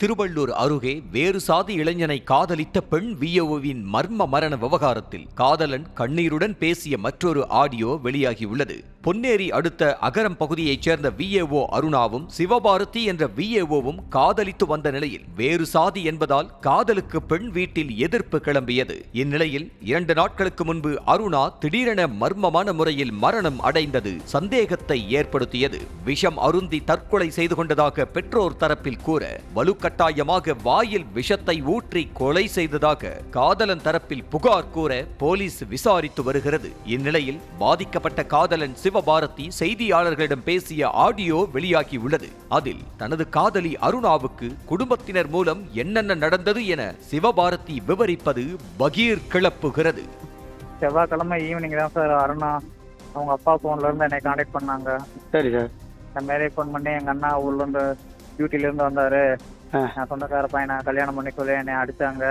திருவள்ளூர் அருகே வேறு சாதி இளைஞனை காதலித்த பெண் விஏஓவின் மர்ம மரண விவகாரத்தில் காதலன் கண்ணீருடன் பேசிய மற்றொரு ஆடியோ வெளியாகியுள்ளது. பொன்னேரி அடுத்த அகரம் பகுதியைச் சேர்ந்த விஏஓ அருணாவும் சிவபாரதி என்ற விஏஓவும் காதலித்து வந்த நிலையில் வேறு சாதி என்பதால் காதலுக்கு பெண் வீட்டில் எதிர்ப்பு கிளம்பியது. இந்நிலையில் 2 நாட்களுக்கு முன்பு அருணா திடீரென மர்மமான முறையில் மரணம் அடைந்தது சந்தேகத்தை ஏற்படுத்தியது. விஷம் அருந்தி தற்கொலை செய்து கொண்டதாக பெற்றோர் தரப்பில் கூற, வலுக்கட்டாயமாக வாயில் விஷத்தை ஊற்றி கொலை செய்ததாக காதலன் தரப்பில் புகார் கூற போலீஸ் விசாரித்து வருகிறது. இந்நிலையில் பாதிக்கப்பட்ட காதலன் சிவபாரதி செய்தியாளர்களிடம் பேசிய ஆடியோ வெளியாகியுள்ளது. அதில் தனது காதலி அருணாவுக்கு குடும்பத்தினர் மூலம் என்னென்ன நடந்தது என சிவபாரதி விவரிப்பது பகீர் கிளப்புகிறது. செவ்வாய்க்கிழமை ஈவினிங் தான் சார் அருணா அவங்க அப்பா ஃபோன்ல இருந்து என்னை கான்டாக்ட் பண்ணாங்க. சரி சார். இந்த மாரி ஃபோன் பண்ணி எங்க அண்ணா ஊர்ல இருந்து டியூட்டில இருந்து வந்தாரு, நான் சொந்தக்கார பையனை கல்யாணம் பண்ணி சொல்லி என்னை அடிச்சாங்க.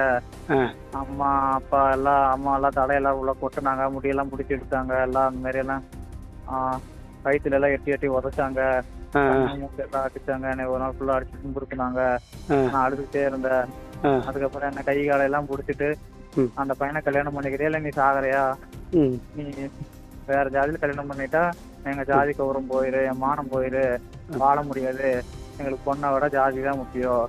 அம்மா எல்லாம் தலையெல்லாம் உள்ள கொட்டினாங்க, முடியெல்லாம் பிடிச்சி எடுத்தாங்க, எல்லாம் அந்த மாதிரி எல்லாம் வயிற்றுல எல்லாம் எட்டி உதச்சாங்க, எல்லாம் அடிச்சாங்க. என்னை ஒரு நாள் ஃபுல்லா அடிச்சு துன்புறுத்தினாங்க. நான் அழுதுகிட்டே இருந்தேன். அதுக்கப்புறம் என்ன கை காலையெல்லாம் பிடிச்சிட்டு அந்த பையனை கல்யாணம் பண்ணிக்கிறியா இல்லை நீ சாகரையா, நீ வேற ஜாதியில கல்யாணம் பண்ணிட்டா எங்க ஜாதி கௌரவம் போயிரு, என் மானம் போயிரு, வாழ முடியாது, எங்களுக்கு பொண்ணை விட ஜாதி தான் முக்கியம்,